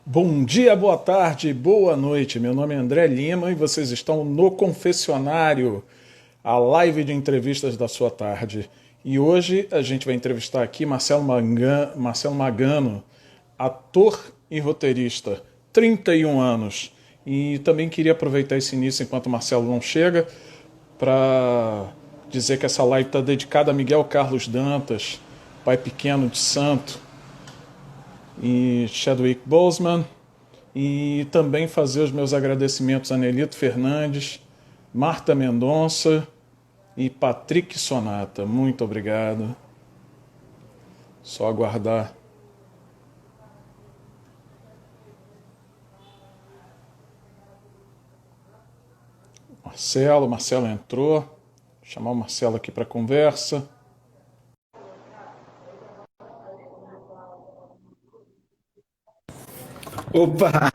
Bom dia, boa tarde, boa noite. Meu nome é André Lima e vocês estão no Confessionário, a live de entrevistas da sua tarde. E hoje a gente vai entrevistar aqui Marcelo Magano, ator e roteirista, 31 anos. E também queria aproveitar esse início enquanto o Marcelo não chega para dizer que essa live está dedicada a Miguel Carlos Dantas, pai pequeno de santo, e Chadwick Boseman, e também fazer os meus agradecimentos a Nelito Fernandes, Marta Mendonça e Patrick Sonata. Muito obrigado. Só aguardar. Marcelo entrou. Vou chamar o Marcelo aqui para conversa. Opa!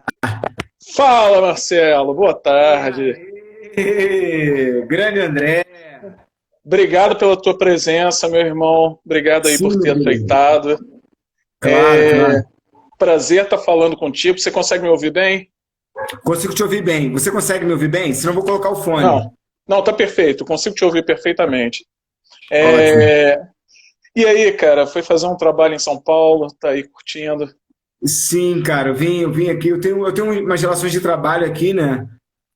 Fala, Marcelo. Boa tarde. Grande André! Obrigado pela tua presença, meu irmão. Obrigado aí por Sim, ter meu querido. aceitado. Claro, claro. Prazer estar falando contigo. Você consegue me ouvir bem? Consigo te ouvir bem. Você consegue me ouvir bem? Senão eu vou colocar o fone. Não. Não, tá perfeito. Consigo te ouvir perfeitamente. Ótimo. É, E aí, cara, foi fazer um trabalho em São Paulo, tá aí curtindo? Sim, cara, eu vim aqui. Eu tenho umas relações de trabalho aqui, né?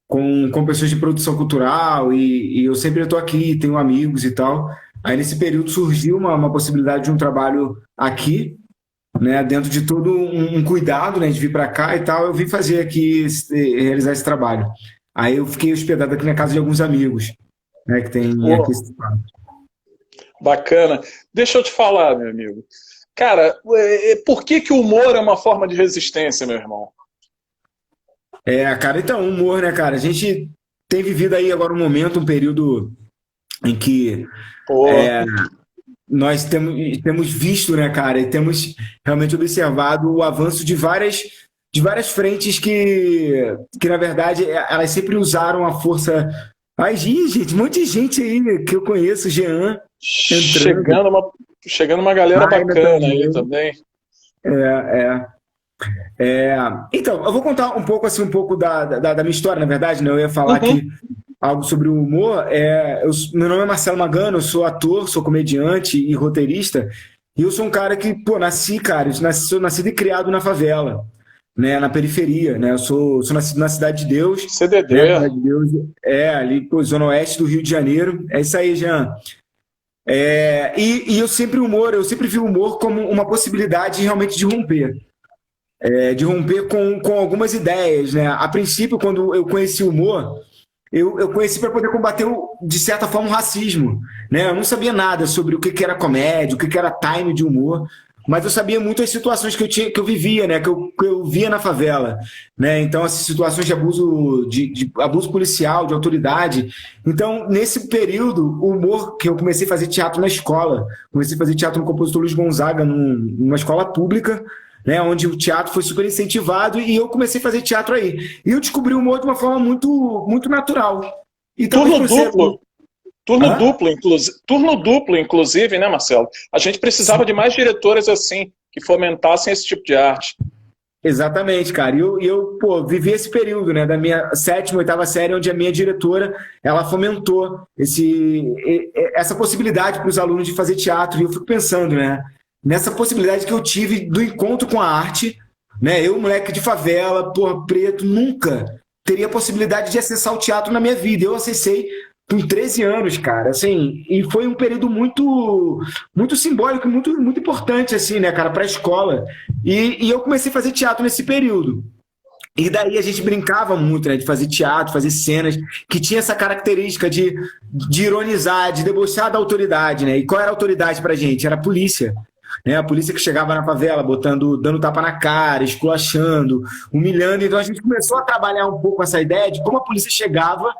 Com pessoas de produção cultural e eu sempre estou aqui, tenho amigos e tal. Aí nesse período surgiu uma possibilidade de um trabalho aqui, né? Dentro de todo um cuidado, né? De vir para cá e tal. Eu vim fazer aqui, realizar esse trabalho. Aí eu fiquei hospedado aqui na casa de alguns amigos, né? Que tem aqui Pô, esse trabalho. bacana. Deixa eu te falar, meu amigo. Cara, por que que o humor é uma forma de resistência, meu irmão? Cara, então, humor, né, cara? A gente tem vivido aí agora um momento, um período em que Pô, nós temos visto, né, cara, e temos realmente observado o avanço de várias frentes que, na verdade, elas sempre usaram a força. Ai, gente, um monte de gente aí que eu conheço, Jean, entrando, chegando uma, chegando uma galera Maina bacana aí também. também. É. Então, eu vou contar um pouco assim, um pouco da minha história, na verdade, né? Eu ia falar Uhum. aqui algo sobre o humor. Meu nome é Marcelo Magano, eu sou ator, sou comediante e roteirista. E eu sou um cara que, pô, nasci, cara, sou nascido e criado na favela, né? Na periferia, né? Eu sou nascido na Cidade de Deus, né? CDD. Cidade de Deus é ali, pô, Zona Oeste do Rio de Janeiro. É isso aí, Jean. Eu sempre vi o humor como uma possibilidade realmente de romper com algumas ideias, né? A princípio, quando eu conheci o humor, eu conheci para poder combater, de certa forma, o racismo, né? Eu não sabia nada sobre o que que era comédia, o que que era time de humor, mas eu sabia muito as situações que eu vivia, né? Que eu via na favela, né? Então, essas situações de abuso policial, de autoridade. Então, nesse período, o humor que eu comecei a fazer teatro na escola, comecei a fazer teatro no Compositor Luiz Gonzaga, numa escola pública, né, onde o teatro foi super incentivado e eu comecei a fazer teatro aí. E eu descobri o humor de uma forma muito, muito natural. E talvez Turno por ser. duplo. Hã? Turno duplo, inclusive, né, Marcelo? A gente precisava de mais diretores assim, que fomentassem esse tipo de arte. Exatamente, cara. Pô, vivi esse período, né, da minha sétima, oitava série, onde a minha diretora, ela fomentou essa possibilidade para os alunos de fazer teatro. E eu fico pensando, né, nessa possibilidade que eu tive do encontro com a arte, né? Eu, moleque de favela, porra, preto, nunca teria a possibilidade de acessar o teatro na minha vida. Eu acessei com 13 anos, cara, assim, e foi um período muito muito simbólico, muito muito importante assim, né, cara, para a escola. E eu comecei a fazer teatro nesse período. E daí a gente brincava muito, né, de fazer teatro, fazer cenas que tinha essa característica de ironizar, de debochar da autoridade, né? E qual era a autoridade pra gente? Era a polícia. Né? A polícia que chegava na favela, dando tapa na cara, esculachando, humilhando. Então a gente começou a trabalhar um pouco essa ideia de como a polícia chegava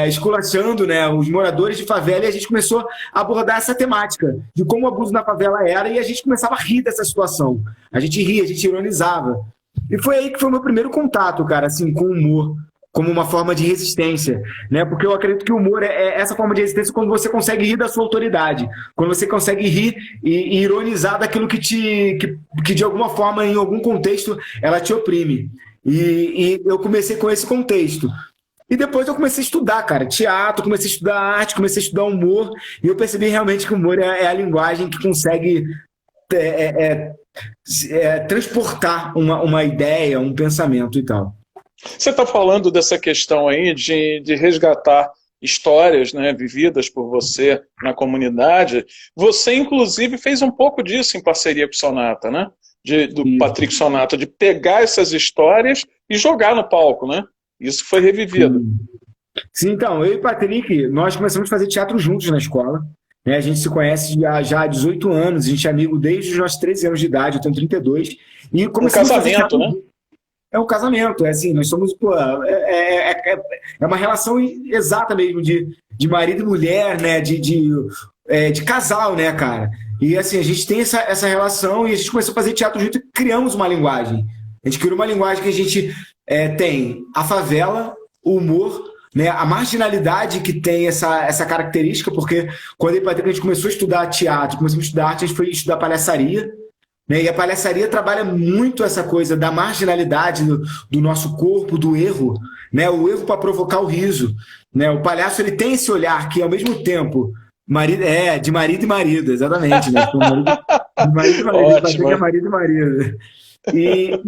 esculachando, né, os moradores de favela, e a gente começou a abordar essa temática de como o abuso na favela era, e a gente começava a rir dessa situação. A gente ria, a gente ironizava. E foi aí que foi o meu primeiro contato, cara, assim, com o humor, como uma forma de resistência, né? Porque eu acredito que o humor é essa forma de resistência quando você consegue rir da sua autoridade, quando você consegue rir e ironizar daquilo que de alguma forma, em algum contexto, ela te oprime. E eu comecei com esse contexto. E depois eu comecei a estudar, cara, teatro, comecei a estudar arte, comecei a estudar humor, e eu percebi realmente que o humor é a linguagem que consegue transportar uma ideia, um pensamento e tal. Você está falando dessa questão aí de resgatar histórias, né, vividas por você na comunidade. Você, inclusive, fez um pouco disso em parceria com o Sonata, né? Do Patrick Sonata, de pegar essas histórias e jogar no palco, né? Isso foi revivido. Sim, então, eu e o Patrick, nós começamos a fazer teatro juntos na escola. Né? A gente se conhece já há 18 anos, a gente é amigo desde os nossos 13 anos de idade, eu tenho 32. E começamos Um casamento, né? É um casamento, é assim, nós somos, pô, é uma relação exata mesmo de marido e mulher, né, de casal, né, cara? E assim, a gente tem essa relação e a gente começou a fazer teatro junto e criamos uma linguagem. A gente criou uma linguagem que a gente tem a favela, o humor, né, a marginalidade que tem essa característica, porque quando eu e o Patrick, a gente começou a estudar teatro, começamos a estudar arte, a gente foi estudar palhaçaria, né? E a palhaçaria trabalha muito essa coisa da marginalidade do nosso corpo, do erro, né? O erro para provocar o riso, né? O palhaço ele tem esse olhar que, ao mesmo tempo, de marido e marido, exatamente. Né? De marido e marido, Patrick é marido e marido. E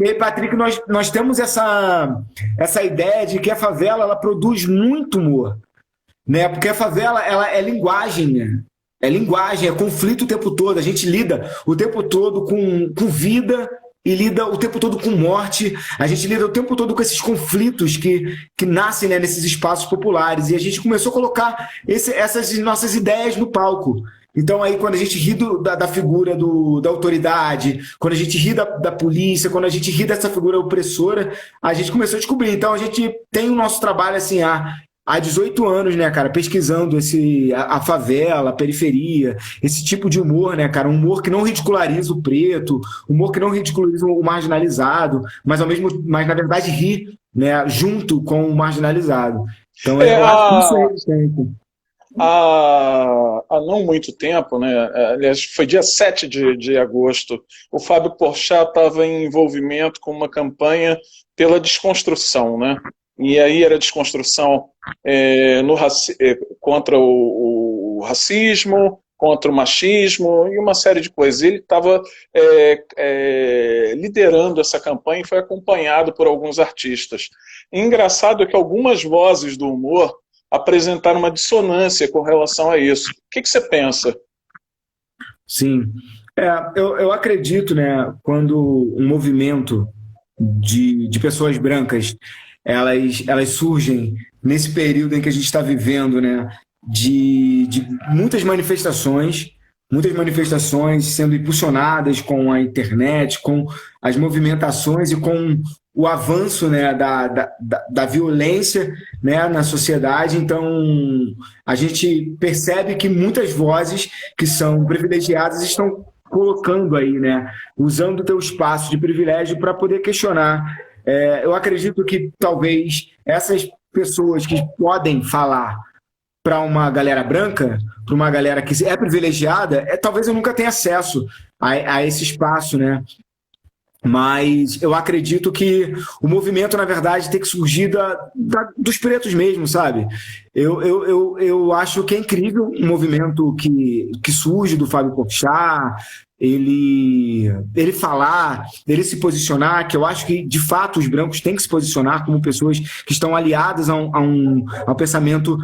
aí, Patrick, nós temos essa ideia de que a favela ela produz muito humor, né? Porque a favela ela é linguagem, né? É linguagem, é conflito o tempo todo. A gente lida o tempo todo com vida e lida o tempo todo com morte. A gente lida o tempo todo com esses conflitos que nascem, né, nesses espaços populares. E a gente começou a colocar essas nossas ideias no palco. Então, aí, quando a gente ri da figura da autoridade, quando a gente ri da polícia, quando a gente ri dessa figura opressora, a gente começou a descobrir. Então, a gente tem o nosso trabalho assim, há 18 anos, né, cara, pesquisando a favela, a periferia, esse tipo de humor, né, cara, um humor que não ridiculariza o preto, humor que não ridiculariza o marginalizado, mas na verdade ri, né, junto com o marginalizado. Então, eu acho que isso é resistente. Há não muito tempo, né, aliás, foi dia 7 de agosto, o Fábio Porchat estava em envolvimento com uma campanha pela desconstrução, né? E aí era desconstrução contra o racismo, contra o machismo e uma série de coisas. Ele estava liderando essa campanha e foi acompanhado por alguns artistas. E engraçado é que algumas vozes do humor apresentaram uma dissonância com relação a isso. O que você pensa? Sim. Eu acredito, né, quando um movimento de pessoas brancas elas surgem nesse período em que a gente está vivendo, né, de muitas manifestações sendo impulsionadas com a internet, com as movimentações e com o avanço, né, da violência, né, na sociedade. Então, a gente percebe que muitas vozes que são privilegiadas estão colocando aí, né, usando o teu espaço de privilégio para poder questionar. Eu acredito que talvez essas pessoas que podem falar para uma galera branca, para uma galera que é privilegiada, talvez eu nunca tenha acesso a esse espaço, né? Mas eu acredito que o movimento, na verdade, tem que surgir dos pretos mesmo, sabe? Eu acho que é incrível um movimento que surge do Fábio Porchat, ele falar, ele se posicionar, que eu acho que, de fato, os brancos têm que se posicionar como pessoas que estão aliadas ao pensamento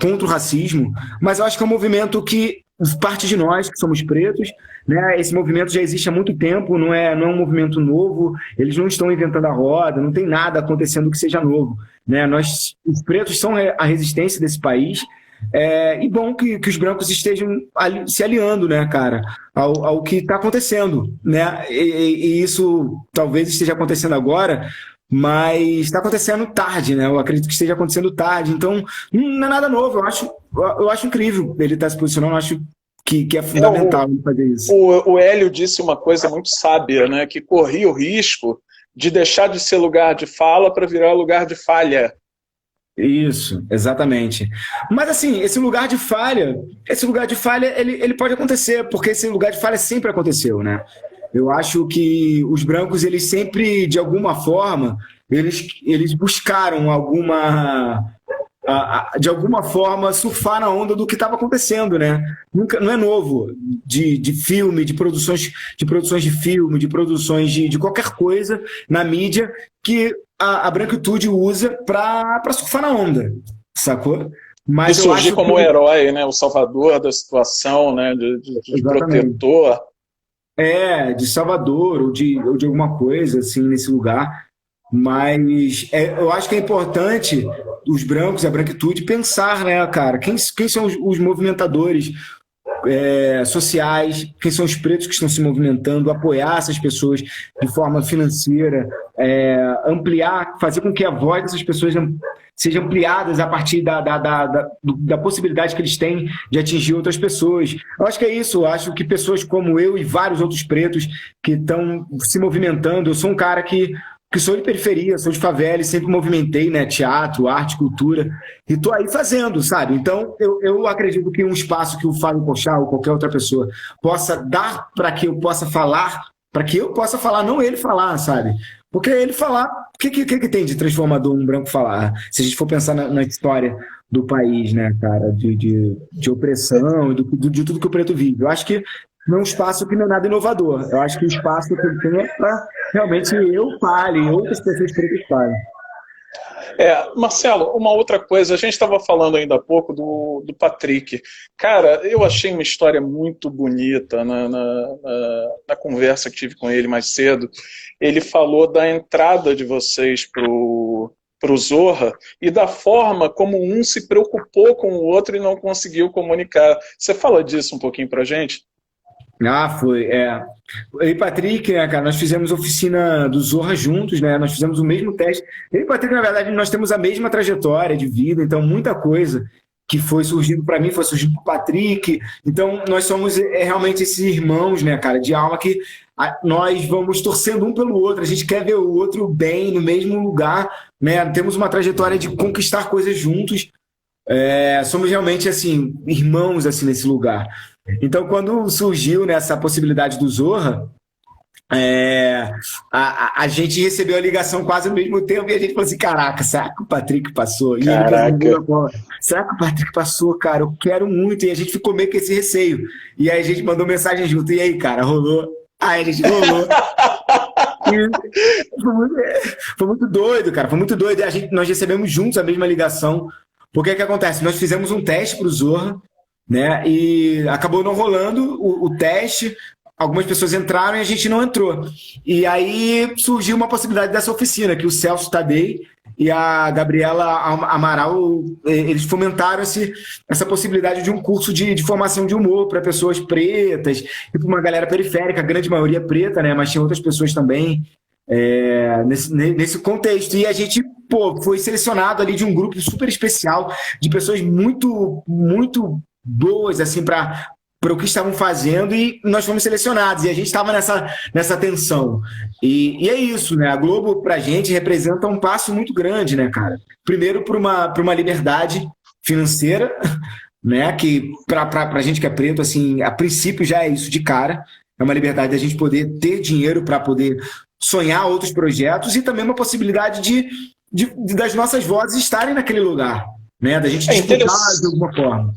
contra o racismo, mas eu acho que é um movimento que parte de nós, que somos pretos, né? Esse movimento já existe há muito tempo, não é um movimento novo, eles não estão inventando a roda, não tem nada acontecendo que seja novo, né? Os pretos são a resistência desse país, e bom que os brancos estejam se aliando, né, cara, ao que está acontecendo, né? E isso talvez esteja acontecendo agora, mas está acontecendo tarde, né? Eu acredito que esteja acontecendo tarde, então não é nada novo. Eu acho incrível ele estar se posicionando, eu acho que é fundamental ele fazer isso. O Hélio disse uma coisa muito sábia, né? Que corria o risco de deixar de ser lugar de fala para virar lugar de falha. Isso, exatamente. Mas assim, esse lugar de falha, ele pode acontecer, porque esse lugar de falha sempre aconteceu, né? Eu acho que os brancos, eles sempre, de alguma forma, eles buscaram de alguma forma, surfar na onda do que estava acontecendo, né? Nunca, não é novo de filme, de produções de filme, de produções de qualquer coisa na mídia que a branquitude usa para surfar na onda, sacou? De surgir como herói, né? O salvador da situação, né? De protetor. De salvador ou de alguma coisa assim nesse lugar. Mas eu acho que é importante os brancos, a branquitude, pensar, né, cara? Quem são os movimentadores sociais, quem são os pretos que estão se movimentando, apoiar essas pessoas de forma financeira, ampliar, fazer com que a voz dessas pessoas seja ampliada a partir da possibilidade que eles têm de atingir outras pessoas. Eu acho que é isso, eu acho que pessoas como eu e vários outros pretos que estão se movimentando, eu sou um cara que sou de periferia, sou de favela e sempre movimentei, né, teatro, arte, cultura, e tô aí fazendo, sabe? Então, eu acredito que um espaço que o Fábio Porchat ou qualquer outra pessoa possa dar para que eu possa falar, não ele falar, sabe? Porque ele falar, o que tem de transformador um branco falar? Se a gente for pensar na história do país, né, cara, de opressão, de tudo que o preto vive. Eu acho que não é um espaço que não é nada inovador. Eu acho que o espaço que ele tem é para realmente eu fale, outras pessoas pretas falem. Marcelo, uma outra coisa, a gente estava falando ainda há pouco do Patrick. Cara, eu achei uma história muito bonita na conversa que tive com ele mais cedo. Ele falou da entrada de vocês pro Zorra e da forma como um se preocupou com o outro e não conseguiu comunicar. Você fala disso um pouquinho pra gente? Foi. Eu e Patrick, né, cara, nós fizemos oficina do Zorra juntos, né? Nós fizemos o mesmo teste. Eu e Patrick, na verdade, nós temos a mesma trajetória de vida, então muita coisa que foi surgindo para mim foi surgindo para o Patrick. Então nós somos realmente esses irmãos, né, cara, de alma que nós vamos torcendo um pelo outro. A gente quer ver o outro bem no mesmo lugar, né? Temos uma trajetória de conquistar coisas juntos. Somos realmente assim irmãos assim nesse lugar. Então, quando surgiu essa possibilidade do Zorra, a gente recebeu a ligação quase ao mesmo tempo e a gente falou assim, caraca, será que o Patrick passou? E ele será que o Patrick passou, cara? Eu quero muito. E a gente ficou meio com esse receio. E aí a gente mandou mensagem junto. E aí, cara, rolou? Aí a gente rolou. Foi muito doido, cara. Foi muito doido. E nós recebemos juntos a mesma ligação. Porque o que acontece? Nós fizemos um teste para o Zorra, né? E acabou não rolando o teste, algumas pessoas entraram e a gente não entrou. E aí surgiu uma possibilidade dessa oficina, que o Celso Tadei e a Gabriela Amaral, eles fomentaram essa possibilidade de um curso de formação de humor para pessoas pretas e para uma galera periférica, a grande maioria preta, né? Mas tinha outras pessoas também nesse contexto. E a gente foi selecionado ali de um grupo super especial de pessoas muito, muito boas assim para o que estavam fazendo e nós fomos selecionados e a gente estava nessa tensão e é isso, né? A Globo pra gente representa um passo muito grande, né, cara? Primeiro para uma liberdade financeira, né? Que pra gente que é preto, assim, a princípio já é isso de cara, é uma liberdade da gente poder ter dinheiro para poder sonhar outros projetos e também uma possibilidade das nossas vozes estarem naquele lugar, né? Da gente disputar de alguma forma.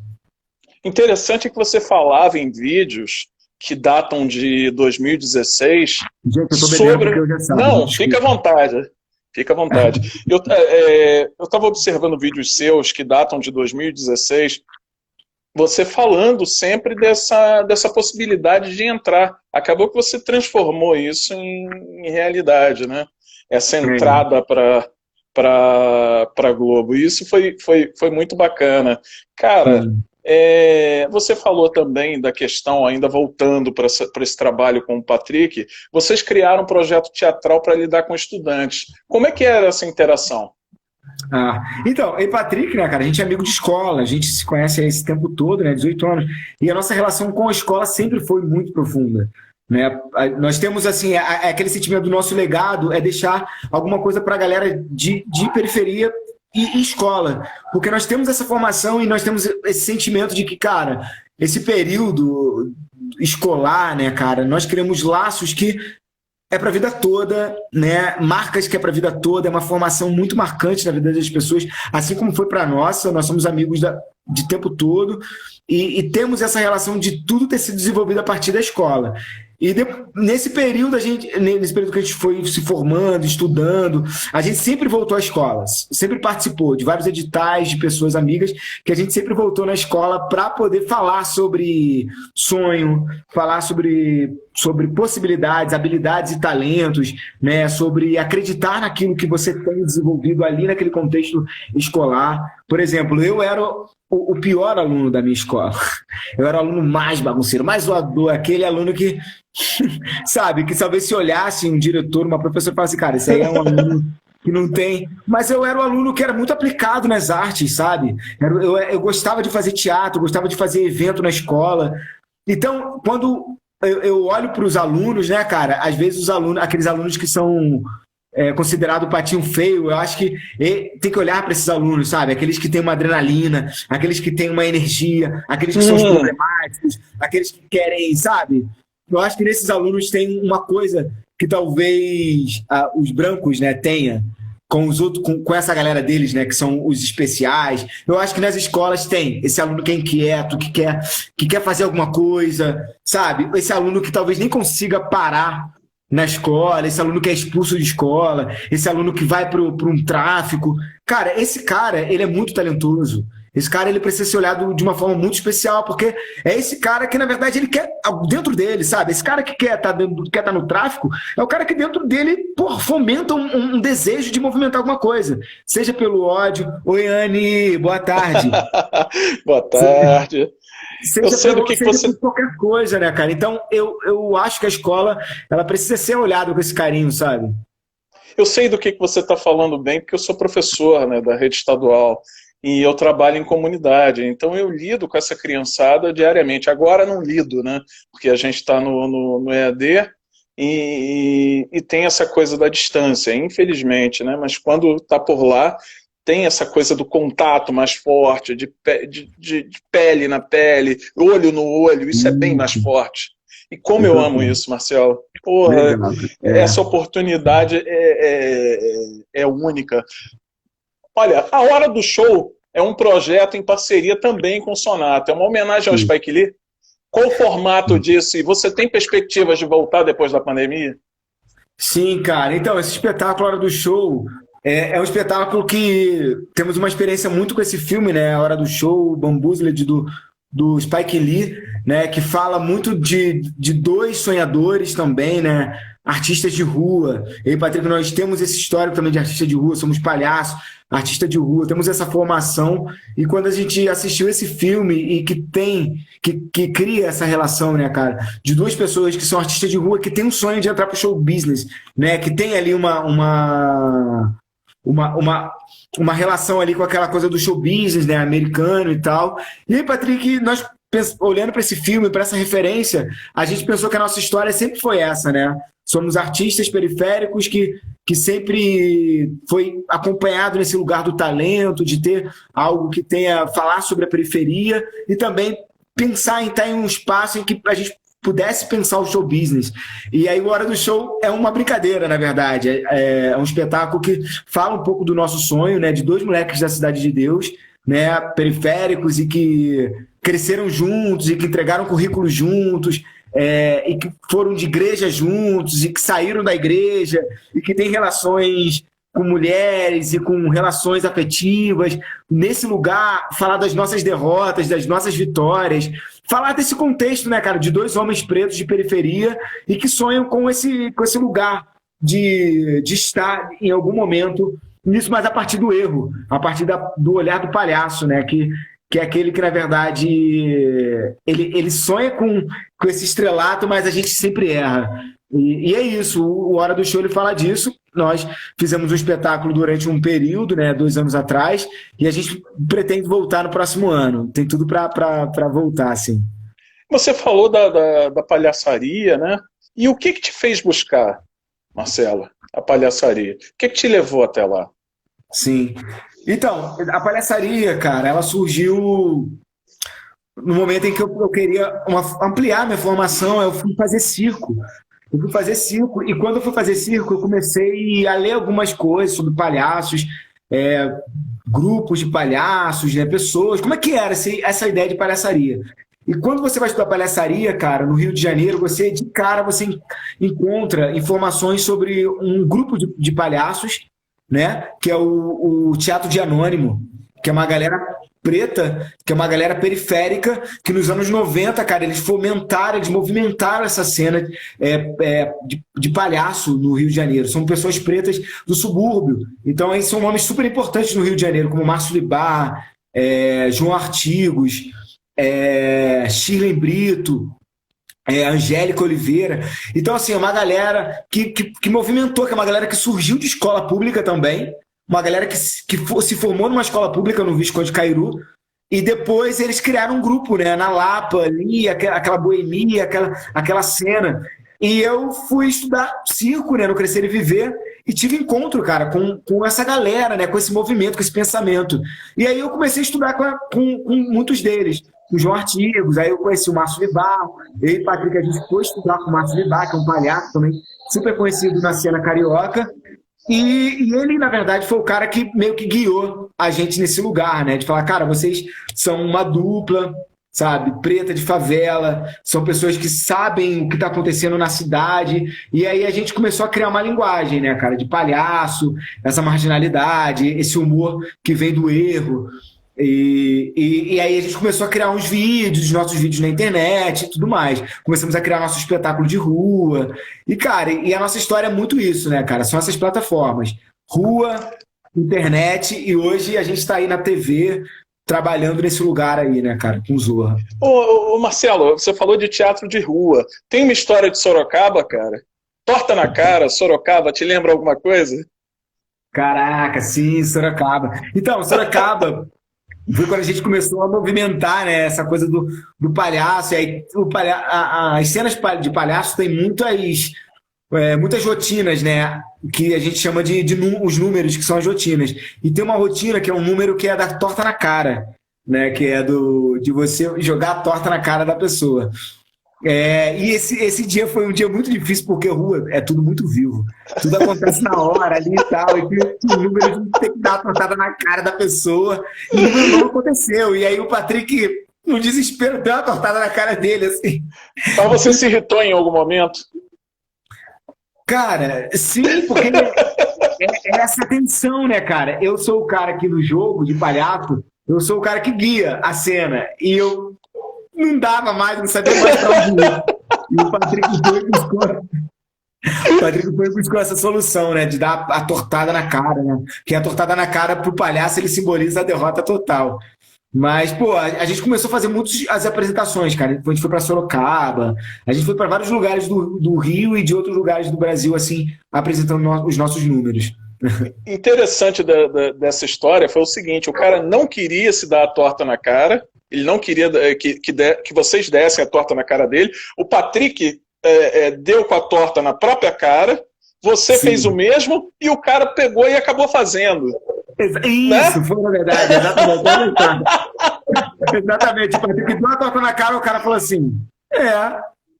Interessante que você falava em vídeos que datam de 2016. Gente, eu tô bebendo porque eu já sabe. Não, fica à vontade. Fica à vontade. Eu estava observando vídeos seus que datam de 2016, você falando sempre dessa possibilidade de entrar. Acabou que você transformou isso em realidade, né? Essa entrada para a Globo. E isso foi muito bacana. Cara, você falou também da questão, ainda voltando para esse trabalho com o Patrick, vocês criaram um projeto teatral para lidar com estudantes. Como é que era essa interação? Então, eu e Patrick, né, cara, a gente é amigo de escola, a gente se conhece esse tempo todo, né, 18 anos, e a nossa relação com a escola sempre foi muito profunda, né? Nós temos assim, aquele sentimento do nosso legado é deixar alguma coisa para a galera de periferia e escola, porque nós temos essa formação e nós temos esse sentimento de que, cara, esse período escolar, né, cara, nós criamos laços que é para a vida toda, né? Marcas que é para a vida toda, é uma formação muito marcante na vida das pessoas, assim como foi para nossa. Nós somos amigos de tempo todo e temos essa relação de tudo ter sido desenvolvido a partir da escola. E nesse período que a gente foi se formando, estudando, a gente sempre voltou à escola, sempre participou de vários editais de pessoas amigas que a gente sempre voltou na escola para poder falar sobre sonho, falar sobre possibilidades, habilidades e talentos, né? Sobre acreditar naquilo que você tem desenvolvido ali naquele contexto escolar. Por exemplo, eu era o pior aluno da minha escola. Eu era o aluno mais bagunceiro, mais zoador, aquele aluno que, sabe, que talvez se olhasse um diretor, uma professora e falasse, cara, esse aí é um aluno que não tem... Mas eu era um aluno que era muito aplicado nas artes, sabe? Eu gostava de fazer teatro, gostava de fazer evento na escola. Então, quando eu olho para os alunos, né, cara, às vezes os alunos, aqueles alunos que são... considerado patinho feio, eu acho que tem que olhar para esses alunos, sabe? Aqueles que têm uma adrenalina, aqueles que têm uma energia, aqueles que são os problemáticos, aqueles que querem, sabe? Eu acho que nesses alunos tem uma coisa que talvez os brancos, né, tenha com os outros, com essa galera deles, né, que são os especiais. Eu acho que nas escolas tem esse aluno que é inquieto, que quer fazer alguma coisa, sabe? Esse aluno que talvez nem consiga parar na escola, esse aluno que é expulso de escola, esse aluno que vai para um tráfico. Cara, esse cara, ele é muito talentoso. Esse cara, ele precisa ser olhado de uma forma muito especial, porque é esse cara que, na verdade, ele quer dentro dele, sabe? Esse cara que quer estar no tráfico é o cara que dentro dele, fomenta um desejo de movimentar alguma coisa. Seja pelo ódio. Oi, Anne, boa tarde. Boa tarde. Eu sei do que você... qualquer coisa, né, cara? Então, eu acho que a escola, ela precisa ser olhada com esse carinho, sabe? Eu sei do que você está falando bem, porque eu sou professor, né, da rede estadual e eu trabalho em comunidade, então eu lido com essa criançada diariamente. Agora não lido, né, porque a gente está no EAD e tem essa coisa da distância, infelizmente, né, mas quando está por lá, tem essa coisa do contato mais forte, de pele na pele, olho no olho, isso é bem mais forte. E como eu amo isso, Marcelo. Porra, essa oportunidade é única. Olha, a Hora do Show é um projeto em parceria também com o Sonato. É uma homenagem ao Spike Lee. Qual o formato disso? E você tem perspectivas de voltar depois da pandemia? Sim, cara. Então, esse espetáculo Hora do Show é um espetáculo que temos uma experiência muito com esse filme, né? A Hora do Show, Bamboozled, do Spike Lee, né? Que fala muito de dois sonhadores também, né? Artistas de rua. Eu e Patrick, nós temos esse histórico também de artista de rua, somos palhaços, artista de rua, temos essa formação. E quando a gente assistiu esse filme e que cria essa relação, né, cara, de duas pessoas que são artistas de rua, que tem um sonho de entrar pro show business, né? Que tem ali uma relação ali com aquela coisa do show business, né, americano e tal. E aí, Patrick, nós olhando para esse filme, para essa referência, a gente pensou que a nossa história sempre foi essa, né? Somos artistas periféricos que sempre foi acompanhado nesse lugar do talento, de ter algo que tenha falar sobre a periferia e também pensar em estar em um espaço em que a gente pudesse pensar o show business. E aí o Hora do Show é uma brincadeira, na verdade. É um espetáculo que fala um pouco do nosso sonho, né, de dois moleques da Cidade de Deus, né, periféricos e que cresceram juntos e que entregaram currículos juntos, e que foram de igreja juntos e que saíram da igreja e que têm relações com mulheres e com relações afetivas. Nesse lugar, falar das nossas derrotas, das nossas vitórias, falar desse contexto, né, cara, de dois homens pretos de periferia e que sonham com esse lugar de estar em algum momento nisso, mas a partir do erro, a partir do olhar do palhaço, né, que é aquele que, na verdade, ele sonha com esse estrelato, mas a gente sempre erra. E é isso, o Hora do Show ele fala disso. Nós fizemos um espetáculo durante um período, né, 2 anos atrás, e a gente pretende voltar no próximo ano. Tem tudo para voltar, assim. Você falou da palhaçaria, né? E o que te fez buscar, Marcelo, a palhaçaria? O que te levou até lá? Sim. Então, a palhaçaria, cara, ela surgiu no momento em que eu queria ampliar minha formação. Eu fui fazer circo. Eu fui fazer circo, e quando eu fui fazer circo, eu comecei a ler algumas coisas sobre palhaços, grupos de palhaços, né, pessoas. Como é que era essa ideia de palhaçaria? E quando você vai estudar palhaçaria, cara, no Rio de Janeiro, de cara você encontra informações sobre um grupo de palhaços, né, que é o Teatro de Anônimo, que é uma galera preta, que é uma galera periférica, que nos anos 90, cara, eles movimentaram essa cena de palhaço no Rio de Janeiro. São pessoas pretas do subúrbio. Então, aí são nomes super importantes no Rio de Janeiro, como Márcio Libar, João Artigos, Shirley Brito, Angélica Oliveira. Então, assim, é uma galera que movimentou, que é uma galera que surgiu de escola pública também, uma galera que se formou numa escola pública no Visconde Cairu, e depois eles criaram um grupo, né, na Lapa, ali, aquela boemia, aquela cena. E eu fui estudar circo, né, no Crescer e Viver, e tive encontro, cara, com essa galera, né, com esse movimento, com esse pensamento. E aí eu comecei a estudar com muitos deles, com o João Artigos. Aí eu conheci o Márcio Libar, eu e o Patrick, a gente foi estudar com o Márcio Libar, que é um palhaço também super conhecido na cena carioca. E ele, na verdade, foi o cara que meio que guiou a gente nesse lugar, né? De falar, cara, vocês são uma dupla, sabe? Preta de favela, são pessoas que sabem o que está acontecendo na cidade. E aí a gente começou a criar uma linguagem, né, cara? De palhaço, essa marginalidade, esse humor que vem do erro. E aí a gente começou a criar uns vídeos, nossos vídeos na internet e tudo mais. Começamos a criar nosso espetáculo de rua. E, cara, a nossa história é muito isso, né, cara? São essas plataformas. Rua, internet, e hoje a gente está aí na TV trabalhando nesse lugar aí, né, cara, com o Zorra. Ô, Marcelo, você falou de teatro de rua. Tem uma história de Sorocaba, cara? Torta na cara, Sorocaba, te lembra alguma coisa? Caraca, sim, Sorocaba. Então, Sorocaba... Foi quando a gente começou a movimentar, né, essa coisa do palhaço. E aí, as cenas de palhaço têm muitas rotinas, né, que a gente chama os números, que são as rotinas. E tem uma rotina que é um número que é da torta na cara, né, que é de você jogar a torta na cara da pessoa. E esse dia foi um dia muito difícil, porque rua é tudo muito vivo. Tudo acontece na hora ali e tal. E tem o número de ter que dar a tortada na cara da pessoa. E o número não aconteceu. E aí o Patrick, no desespero, deu uma tortada na cara dele, assim. Então você se irritou em algum momento? Cara, sim, porque é essa tensão, né, cara? Eu sou o cara aqui no jogo de palhaço, eu sou o cara que guia a cena. E eu não dava mais, não sabia mais pra onde ir. E o Patrick foi e buscou essa solução, né? De dar a tortada na cara, né? Que a tortada na cara pro palhaço, ele simboliza a derrota total. Mas, pô, a gente começou a fazer muitas as apresentações, cara. A gente foi pra Sorocaba, a gente foi para vários lugares do Rio e de outros lugares do Brasil, assim, apresentando os nossos números. Interessante dessa história foi o seguinte: o cara não queria se dar a torta na cara. Ele não queria que vocês dessem a torta na cara dele. O Patrick deu com a torta na própria cara, você Sim. fez o mesmo, e o cara pegou e acabou fazendo. Isso, né? Foi na verdade, exatamente. Exatamente. O Patrick deu a torta na cara, o cara falou assim,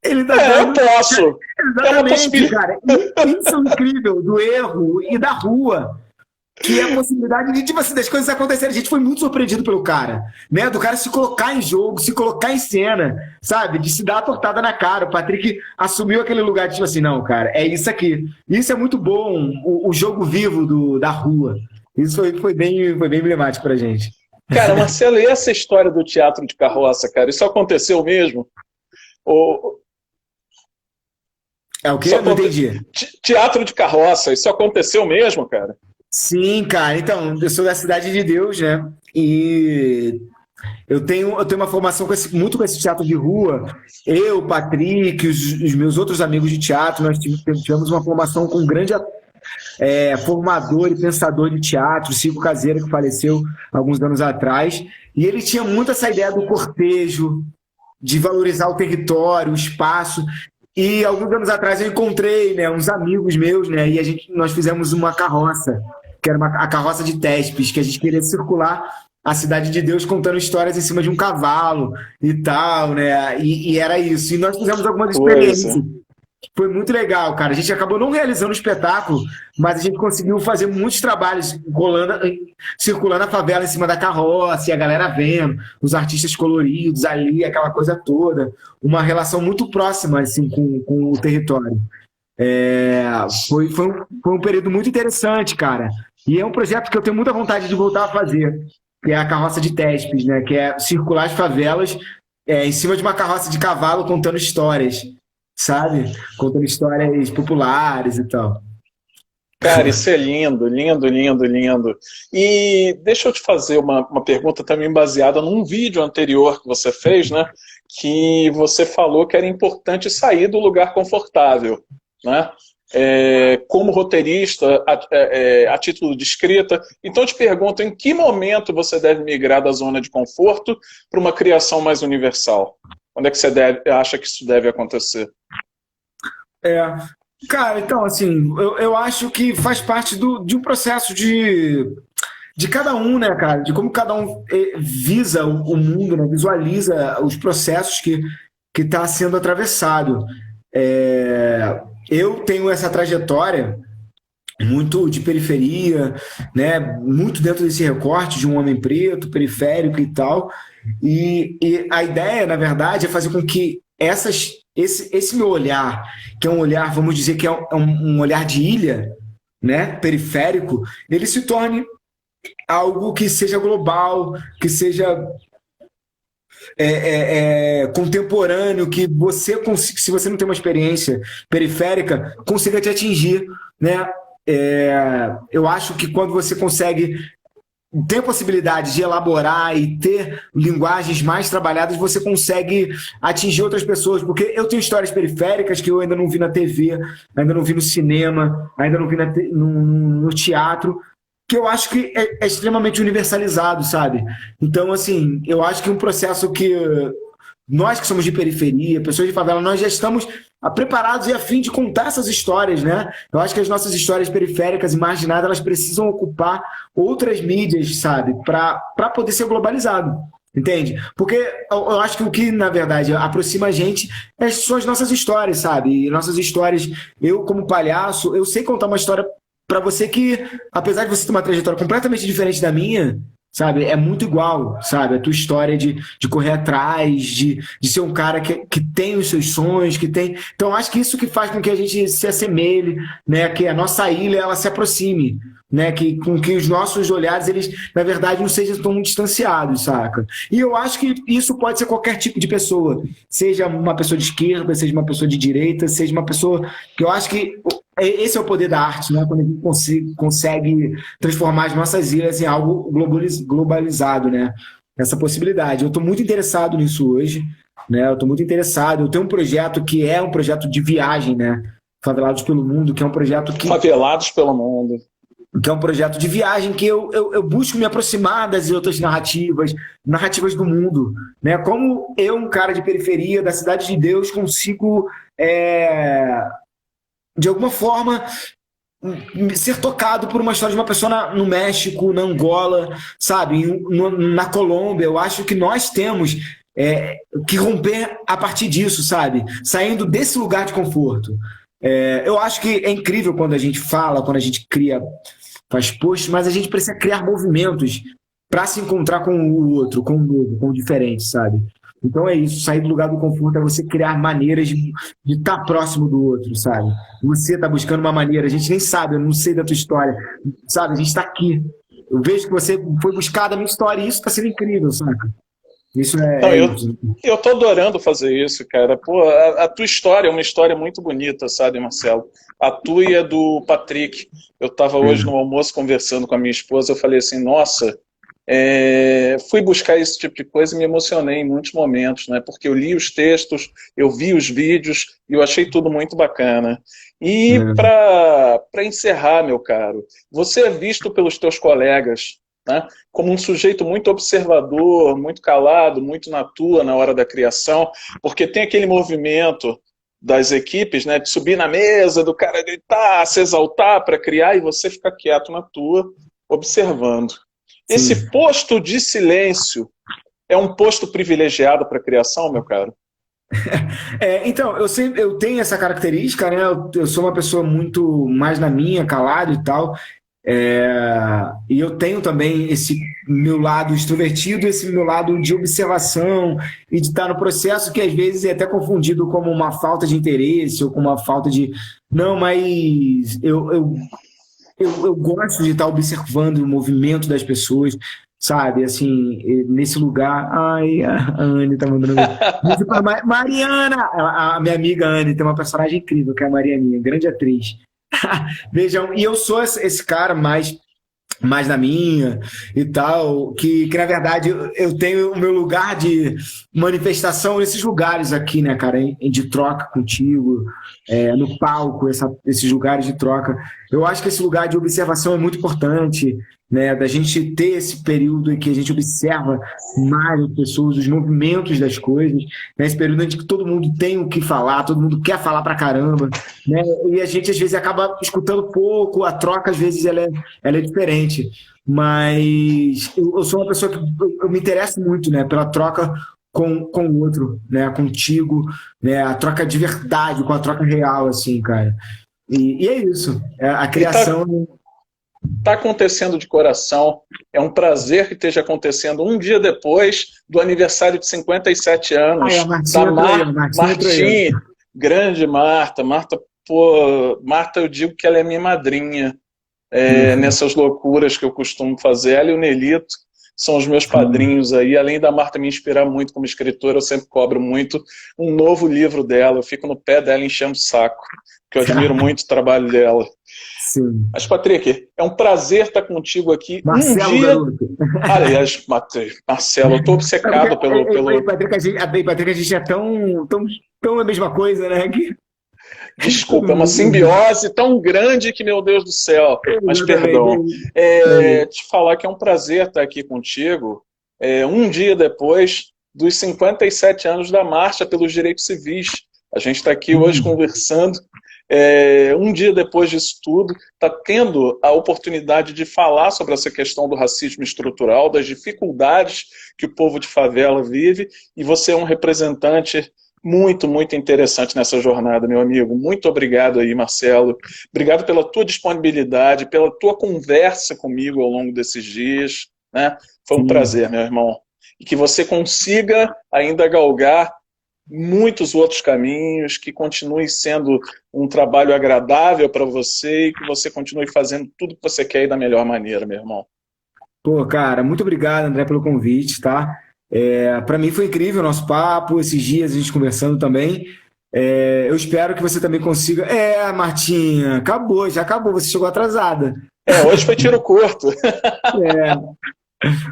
ele tá dando... eu posso. Exatamente, cara. Isso é incrível, do erro e da rua. Que é a possibilidade de, tipo assim, das coisas acontecerem. A gente foi muito surpreendido pelo cara, né? Do cara se colocar em jogo, se colocar em cena, sabe? De se dar a tortada na cara. O Patrick assumiu aquele lugar de, tipo assim, não, cara, é isso aqui. Isso é muito bom, o jogo vivo da rua. Isso foi bem emblemático pra gente. Cara, Marcelo, e essa história do teatro de carroça, cara? Isso aconteceu mesmo? É o quê? Não entendi. Teatro de carroça, isso aconteceu mesmo, cara? Sim, cara. Então, eu sou da Cidade de Deus, né? E eu tenho uma formação muito com esse teatro de rua. Eu, o Patrick, os meus outros amigos de teatro, nós tivemos uma formação com um grande formador e pensador de teatro, Cico Caseira, que faleceu alguns anos atrás. E ele tinha muito essa ideia do cortejo, de valorizar o território, o espaço. E alguns anos atrás eu encontrei, né, uns amigos meus, né, e nós fizemos uma carroça, que era a carroça de Tespes, que a gente queria circular a Cidade de Deus contando histórias em cima de um cavalo e tal, né, e era isso. E nós fizemos algumas experiências. Coisa. Foi muito legal, cara. A gente acabou não realizando o espetáculo, mas a gente conseguiu fazer muitos trabalhos circulando a favela em cima da carroça, e a galera vendo, os artistas coloridos ali, aquela coisa toda. Uma relação muito próxima assim, com o território. Foi um período muito interessante, cara. E é um projeto que eu tenho muita vontade de voltar a fazer, que é a carroça de Tespes, né? Que é circular as favelas em cima de uma carroça de cavalo contando histórias, sabe? Contando histórias populares e tal. Cara, isso é lindo, lindo, lindo, lindo. E deixa eu te fazer uma pergunta também baseada num vídeo anterior que você fez, né? Que você falou que era importante sair do lugar confortável, né? Como roteirista, a título de escrita. Então eu te pergunto, em que momento você deve migrar da zona de conforto para uma criação mais universal? Quando é que você acha que isso deve acontecer? Cara, então, assim, eu acho que faz parte de um processo de cada um, né, cara? De como cada um visa o mundo, né? Visualiza os processos que está sendo atravessado. Eu tenho essa trajetória muito de periferia, né? Muito dentro desse recorte de um homem preto, periférico e tal. E a ideia, na verdade, é fazer com que esse meu olhar, que é um olhar, vamos dizer que é um olhar de ilha, né? Periférico, ele se torne algo que seja global, que seja contemporâneo, que você consiga, se você não tem uma experiência periférica, consiga te atingir, né? Eu acho que quando você consegue ter a possibilidade de elaborar e ter linguagens mais trabalhadas, você consegue atingir outras pessoas, porque eu tenho histórias periféricas que eu ainda não vi na TV, ainda não vi no cinema, ainda não vi no teatro, que eu acho que é extremamente universalizado, sabe? Então, assim, eu acho que um processo que nós que somos de periferia, pessoas de favela, nós já estamos preparados e a fim de contar essas histórias, né? Eu acho que as nossas histórias periféricas e marginadas, elas precisam ocupar outras mídias, sabe? Para poder ser globalizado, entende? Porque eu acho que o que, na verdade, aproxima a gente são as nossas histórias, sabe? E nossas histórias, eu como palhaço, eu sei contar uma história para você que, apesar de você ter uma trajetória completamente diferente da minha, sabe, é muito igual, sabe, a tua história de correr atrás, de ser um cara que tem os seus sonhos, que tem... Então, acho que isso que faz com que a gente se assemelhe, né, que a nossa ilha, ela se aproxime, né, com que os nossos olhares, eles, na verdade, não sejam tão distanciados, saca? E eu acho que isso pode ser qualquer tipo de pessoa, seja uma pessoa de esquerda, seja uma pessoa de direita, seja uma pessoa... que eu acho que esse é o poder da arte, né? Quando a gente consegue transformar as nossas ilhas em algo globalizado, né? Essa possibilidade. Eu estou muito interessado nisso hoje, né? Eu estou muito interessado. Eu tenho um projeto que é um projeto de viagem, né? Favelados pelo Mundo, que é um projeto que... Favelados pelo Mundo. Que é um projeto de viagem que eu busco me aproximar das outras narrativas do mundo, né? Como eu, um cara de periferia, da Cidade de Deus, consigo... de alguma forma, ser tocado por uma história de uma pessoa no México, na Angola, sabe, na Colômbia. Eu acho que nós temos que romper a partir disso, sabe, saindo desse lugar de conforto. Eu acho que é incrível quando a gente fala, quando a gente cria, faz posts, mas a gente precisa criar movimentos para se encontrar com o outro, com o novo, com o diferente, sabe? Então é isso, sair do lugar do conforto é você criar maneiras de estar próximo do outro, sabe? Você está buscando uma maneira, a gente nem sabe, eu não sei da tua história, sabe? A gente está aqui. Eu vejo que você foi buscar da minha história e isso está sendo incrível, saca? Isso eu tô adorando fazer isso, cara. Pô, a tua história é uma história muito bonita, sabe, Marcelo? A tua e a do Patrick. Eu estava hoje no almoço conversando com a minha esposa, eu falei assim, nossa... fui buscar esse tipo de coisa e me emocionei em muitos momentos, né? Porque eu li os textos, eu vi os vídeos e eu achei tudo muito bacana. E para encerrar, meu caro, você é visto pelos teus colegas, né, como um sujeito muito observador, muito calado, muito na tua na hora da criação, porque tem aquele movimento das equipes, né? De subir na mesa, do cara gritar, se exaltar para criar, e você fica quieto na tua, observando. Sim. Esse posto de silêncio é um posto privilegiado para a criação, meu caro? Então, eu tenho essa característica, né? Eu sou uma pessoa muito mais na minha, calado e tal. E eu tenho também esse meu lado extrovertido, esse meu lado de observação e de estar no processo, que às vezes é até confundido como uma falta de interesse ou como uma falta de. Não, mas eu gosto de estar observando o movimento das pessoas, sabe? Assim, nesse lugar. Ai, a Anne tá mandando. Mariana! A minha amiga Anne tem uma personagem incrível, que é a Marianinha, grande atriz. Vejam, e eu sou esse cara mais na minha e tal, que na verdade eu tenho o meu lugar de manifestação nesses lugares aqui, né, cara, de troca contigo, no palco, esses lugares de troca. Eu acho que esse lugar de observação é muito importante, né, da gente ter esse período em que a gente observa mais as pessoas, os movimentos das coisas, né, esse período em que todo mundo tem o que falar, todo mundo quer falar pra caramba, né, e a gente às vezes acaba escutando pouco, a troca às vezes ela é diferente, mas eu sou uma pessoa que eu me interesso muito, né, pela troca com o outro, né, contigo, né, a troca de verdade, com a troca real, assim, cara. E é isso, a criação. Está acontecendo de coração. É um prazer que esteja acontecendo um dia depois do aniversário de 57 anos da Martinha, grande Marta. Marta, eu digo que ela é minha madrinha nessas loucuras que eu costumo fazer. Ela e o Nelito são os meus padrinhos aí. Além da Marta me inspirar muito como escritora, eu sempre cobro muito um novo livro dela. Eu fico no pé dela enchendo o saco, porque eu admiro muito o trabalho dela. Sim. Mas, Patrick, é um prazer estar contigo aqui. Marcelo, um dia... garoto. Aliás, Marcelo, eu estou obcecado pelo... Patrick, a gente é tão a mesma coisa, né? Desculpa, é uma simbiose tão grande que, meu Deus do céu. Mas, perdão. Te falar que é um prazer estar aqui contigo um dia depois dos 57 anos da Marcha pelos Direitos Civis. A gente está aqui hoje conversando. Um dia depois disso tudo, está tendo a oportunidade de falar sobre essa questão do racismo estrutural, das dificuldades que o povo de favela vive, e você é um representante muito, muito interessante nessa jornada, meu amigo. Muito obrigado aí, Marcelo. Obrigado pela tua disponibilidade, pela tua conversa comigo ao longo desses dias, né? Foi um prazer, meu irmão. E que você consiga ainda galgar muitos outros caminhos, que continue sendo um trabalho agradável para você e que você continue fazendo tudo que você quer e da melhor maneira, meu irmão. Pô, cara, muito obrigado, André, pelo convite, tá? Para mim foi incrível o nosso papo, esses dias a gente conversando também. Eu espero que você também consiga... Martinha, já acabou, você chegou atrasada. Hoje foi tiro curto.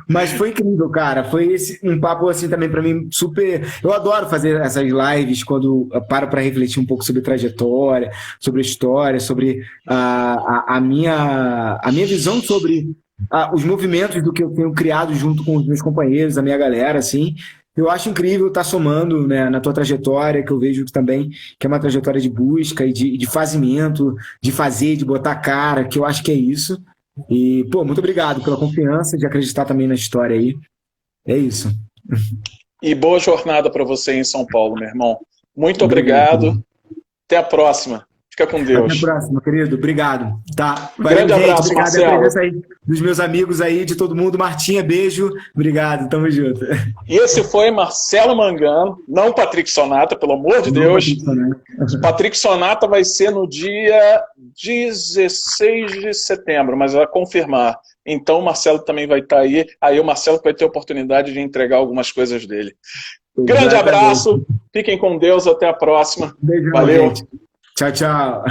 Mas foi incrível, cara. Foi um papo assim também para mim super. Eu adoro fazer essas lives quando eu paro para refletir um pouco sobre trajetória, sobre história, sobre a minha visão sobre os movimentos do que eu tenho criado junto com os meus companheiros, a minha galera, assim. Eu acho incrível estar somando, né, na tua trajetória, que eu vejo também que é uma trajetória de busca e de fazimento, de fazer, de botar cara, que eu acho que é isso. E, pô, muito obrigado pela confiança de acreditar também na história aí. É isso. E boa jornada para você em São Paulo, meu irmão. Muito obrigado. Até a próxima. Fica com Deus. Até a próxima, querido. Obrigado. Tá. Grande abraço, obrigado Marcelo. A presença aí dos meus amigos aí, de todo mundo. Martinha, beijo. Obrigado. Tamo junto. E esse foi Marcelo Mangano, não Patrick Sonata, pelo amor de Deus. Patrick Sonata vai ser no dia 16 de setembro, mas vai confirmar. Então o Marcelo também vai estar aí. Aí o Marcelo vai ter a oportunidade de entregar algumas coisas dele. Grande abraço. Fiquem com Deus. Até a próxima. Beijo. Valeu. Gente. Tchau, tchau.